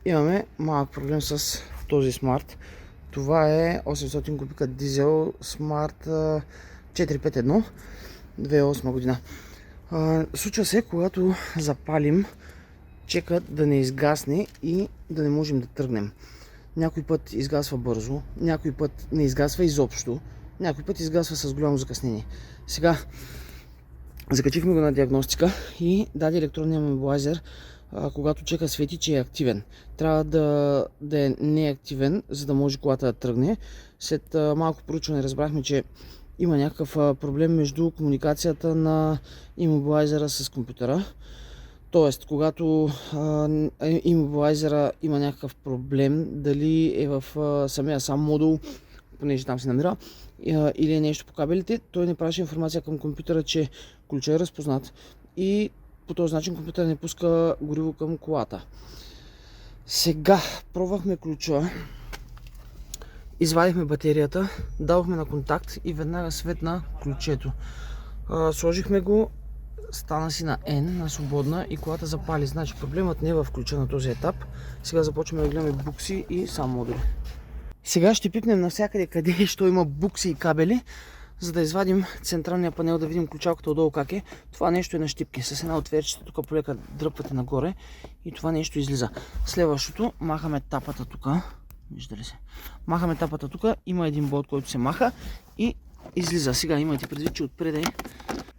Имаме малък проблем с този смарт. Това е 800 кубика дизел смарт 451 2008 година. Случва се, когато запалим, чекът да не изгасне и да не можем да тръгнем. Някой път изгасва бързо, някой път не изгасва изобщо, някой път изгасва с голямо закъснение. Сега закачихме го на диагностика и даде електронния мобилайзер, когато чека свети, че е активен. Трябва да е неактивен, за да може колата да тръгне. След малко проучване разбрахме, че има някакъв проблем между комуникацията на имобилайзера с компютъра. Тоест, когато имобилайзера има някакъв проблем, дали е в самия сам модул, понеже там се намира, или е нещо по кабелите, той не праща информация към компютъра, че ключът е разпознат и по този начин компютър не пуска гориво към колата. Сега пробвахме ключа, извадихме батерията, дадохме на контакт и веднага светна ключето. Сложихме го, стана си на N, на свободна и колата запали. Значи проблемът не е в ключа на този етап. Сега започваме да гледаме букси и сам модули. Сега ще пипнем навсякъде къде ще има букси и кабели, за да извадим централния панел, да видим ключалката отдолу как е. Това нещо е на щипки. С една отверчета тук полека дръпвате нагоре и това нещо излиза. Следващото, махаме тапата тук. Вижда ли се? Махаме тапата тук, има един болт, който се маха и излиза. Сега имайте предвид, че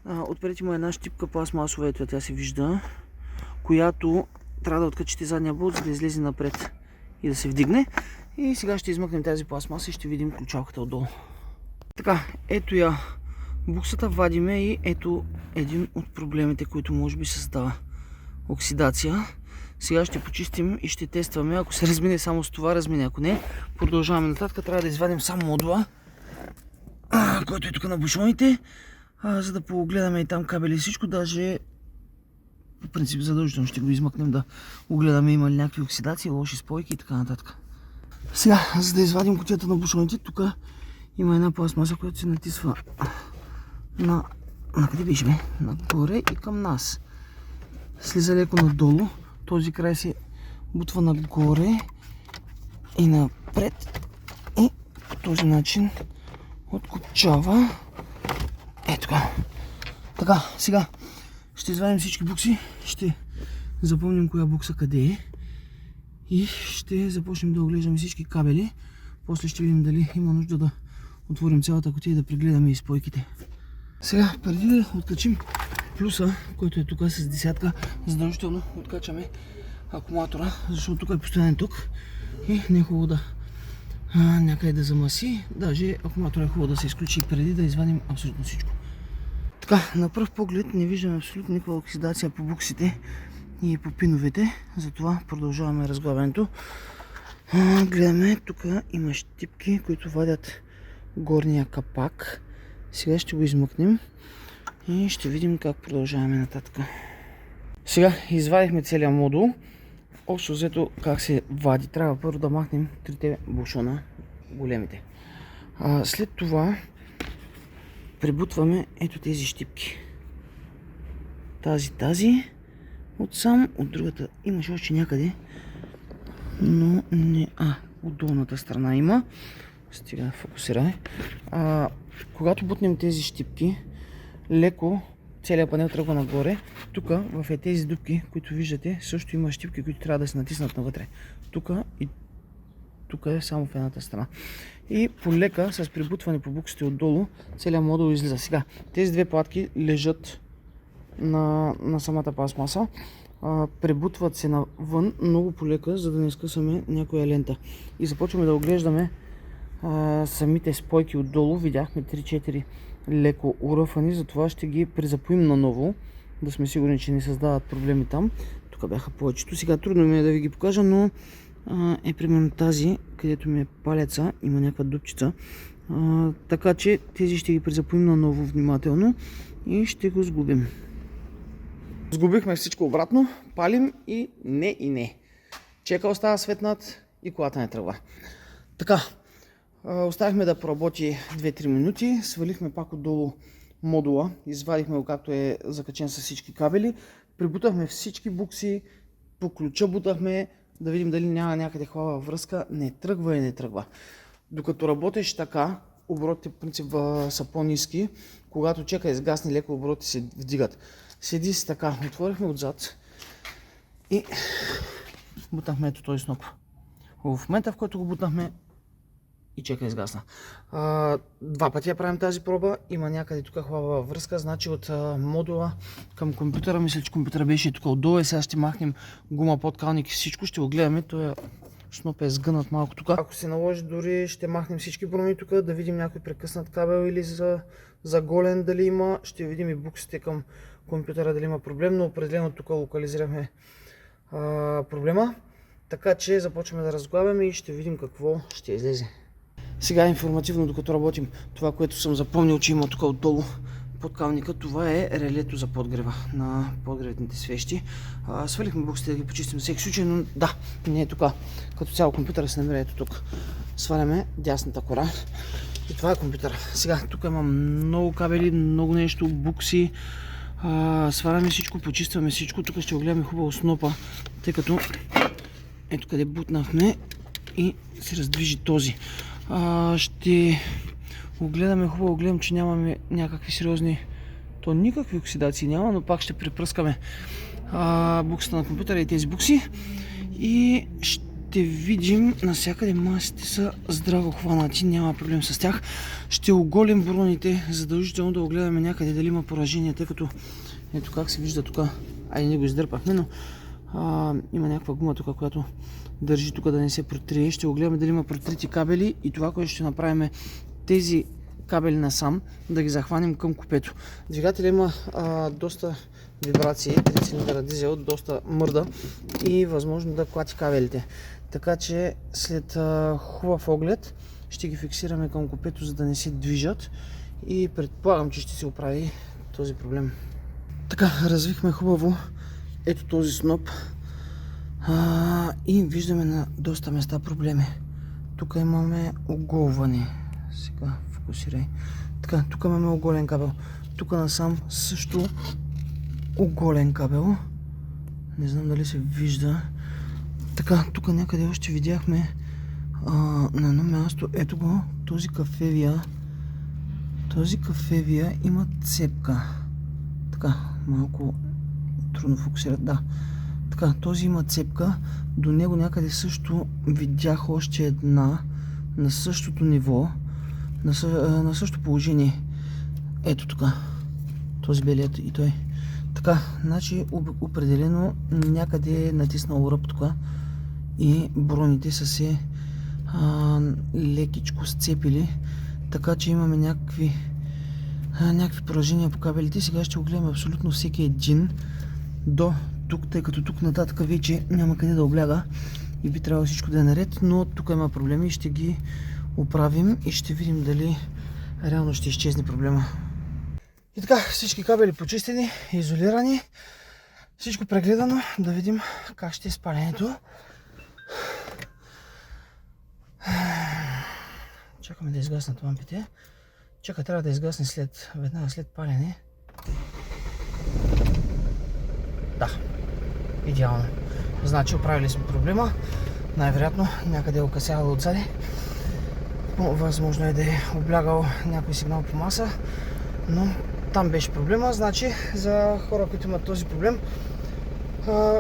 отпред има една щипка пластмасова, ето тя се вижда, която трябва да откачите задния болт, за да излезе напред и да се вдигне. И сега ще измъкнем тази пластмаса и ще видим ключалката отдолу. Така, ето я буксата, вадиме и ето един от проблемите, които може би създава оксидация. Сега ще почистим и ще тестваме. Ако се размине само с това, размине. Ако не, продължаваме нататък. Трябва да извадим само модула, който е тук на бушоните, за да погледаме и там кабели и всичко. Даже по принцип задължително ще го измъкнем да огледаме има ли някакви оксидации, лоши спойки и така нататък. Сега, за да извадим кутията на бушоните, тук има една пластмаса, която се натисва на къде беше, бе? Нагоре и към нас. Слиза леко надолу. Този край се бутва нагоре и напред и по този начин откопчава. Ето така. Така, сега ще извадим всички букси, ще запомним коя букса къде е и ще започнем да оглеждаме всички кабели. После ще видим дали има нужда да отворим цялата кутия и да прегледаме и спойките. Сега, преди да откачим плюса, който е тук с десятка, задължително откачаме акумулатора, защото тук е постоянен ток и не е хубаво да някъде да замаси. Даже акумулатора е хубаво да се изключи преди да извадим абсолютно всичко. Така, на пръв поглед не виждаме абсолютно никаква оксидация по буксите и по пиновете, затова продължаваме разглавянето. Гледаме, тук има щипки, които вадят горния капак. Сега ще го измъкнем и ще видим как продължаваме нататък. Сега извадихме целия модул. Общо взето как се вади. Трябва първо да махнем трите бушона, големите. След това пребутваме ето тези щипки. Тази отсам, от другата имаше още някъде, но не... от долната страна има. Стига, фокусирай. Когато бутнем тези щипки, леко целият панел тръгва нагоре. Тук в тези дупки, които виждате, също има щипки, които трябва да се натиснат навътре. Тук и тук е само в едната страна. И полека, с прибутване по буксите отдолу, целият модул излиза. Сега, тези две платки лежат на самата пластмаса. Пребутват се навън много полека, за да не скъсаме някоя лента. И започваме да оглеждаме самите спойки отдолу. Видяхме 3-4 леко уръфани, затова ще ги презапоим наново, да сме сигурни, че не създават проблеми там. Тук бяха повечето. Сега трудно ми е да ви ги покажа, но е примерно тази, където ми е палеца, има някаква дупчица. Така че тези ще ги презапоим наново внимателно и ще го сгубим. Сгубихме всичко обратно, палим и не. Чека остава светнат и колата не тръгва. Така, оставихме да поработи 2-3 минути, свалихме пак отдолу модула, извадихме го както е закачен с всички кабели, прибутахме всички букси, по ключа бутахме, да видим дали няма някъде хлабава връзка. Не тръгва и не тръгва. Докато работиш така, оборотите по принцип са по-ниски. Когато чека изгасне, леко оборотите се вдигат. Седи си така, отворихме отзад и бутнахме ето този сноп. В момента, в който го бутнахме, и чека изгасна. Два пъти я правим тази проба. Има някъде тук хлабава връзка, значи от модула към компютъра. Мисля, че компютъра беше тук отдолу и сега ще махнем гума, подкалник и всичко. Ще го гледаме. Той сноп е сгънат малко тук. Ако се наложи, дори ще махнем всички брони тук, да видим някой прекъснат кабел или заголен дали има. Ще видим и буксите към компютъра дали има проблем, но определено тук локализирахме проблема. Така че започваме да разглабяме и ще видим какво ще излезе. Сега информативно, докато работим, това, което съм запомнил, че има тук отдолу подкалника, това е релето за подгрева на подгревните свещи. Свалихме буксите да ги почистим всеки случай, но да, не е тук. Като цяло компютъра се намира ето тук. Сваляме дясната кора и това е компютъра. Сега тук има много кабели, много нещо, букси. Сваляме всичко, почистваме всичко. Тук ще огледаме хубаво снопа, тъй като ето къде бутнахме и се раздвижи този. Ще огледаме хубаво, гледам, че нямаме някакви сериозни, то никакви оксидации няма, но пак ще препръскаме буксата на компютъра и тези букси и ще видим навсякъде масите са здраво хванати, няма проблем с тях. Ще оголим броните, задължително да огледаме някъде дали има поражение, тъй като ето как се вижда тук, айде не го издърпахме, но има някаква гума тук, която държи тук да не се протрие. Ще огледаме дали има протрити кабели и това, което ще направим е тези кабели насам да ги захванем към купето. Двигателя има доста вибрации, 3 цилиндъра дизел, доста мърда и възможно да клати кабелите. Така че след хубав оглед ще ги фиксираме към купето, за да не се движат и предполагам, че ще се оправи този проблем. Така, развихме хубаво ето този сноп. И виждаме на доста места проблеми. Тук имаме оголване. Сега фокусирай. Така, тук имаме оголен кабел. Тук насам също оголен кабел. Не знам дали се вижда. Така, тук някъде още видяхме на едно място. Ето го, този кафевия. Този кафевия има цепка. Така, малко трудно фокусират, да. Така, този има цепка, до него някъде също видях още една на същото ниво, на същото положение. Ето тук, този белият и той. Така, значи определено някъде е натиснал ръб тук и броните са се лекичко сцепили, така че имаме някакви поражения по кабелите. Сега ще огледаме абсолютно всеки един до тук, тъй като тук нататък вече няма къде да обляга и би трябвало всичко да е наред, но тук има проблеми и ще ги оправим и ще видим дали реално ще изчезне проблема. И така, всички кабели почистени, изолирани, всичко прегледано, да видим как ще е спалянето. Чакаме да изгаснат лампите. Чакай, трябва да изгасне веднага след палене. Да, идеално. Значи оправили сме проблема. Най-вероятно някъде е окъсявало отзади. Възможно е да е облягал някой сигнал по маса, но там беше проблема. Значи за хора, които имат този проблем,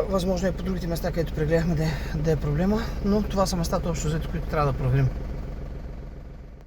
възможно е по другите места, където прегледахме да е проблема, но това са местата общо взето, които трябва да проверим.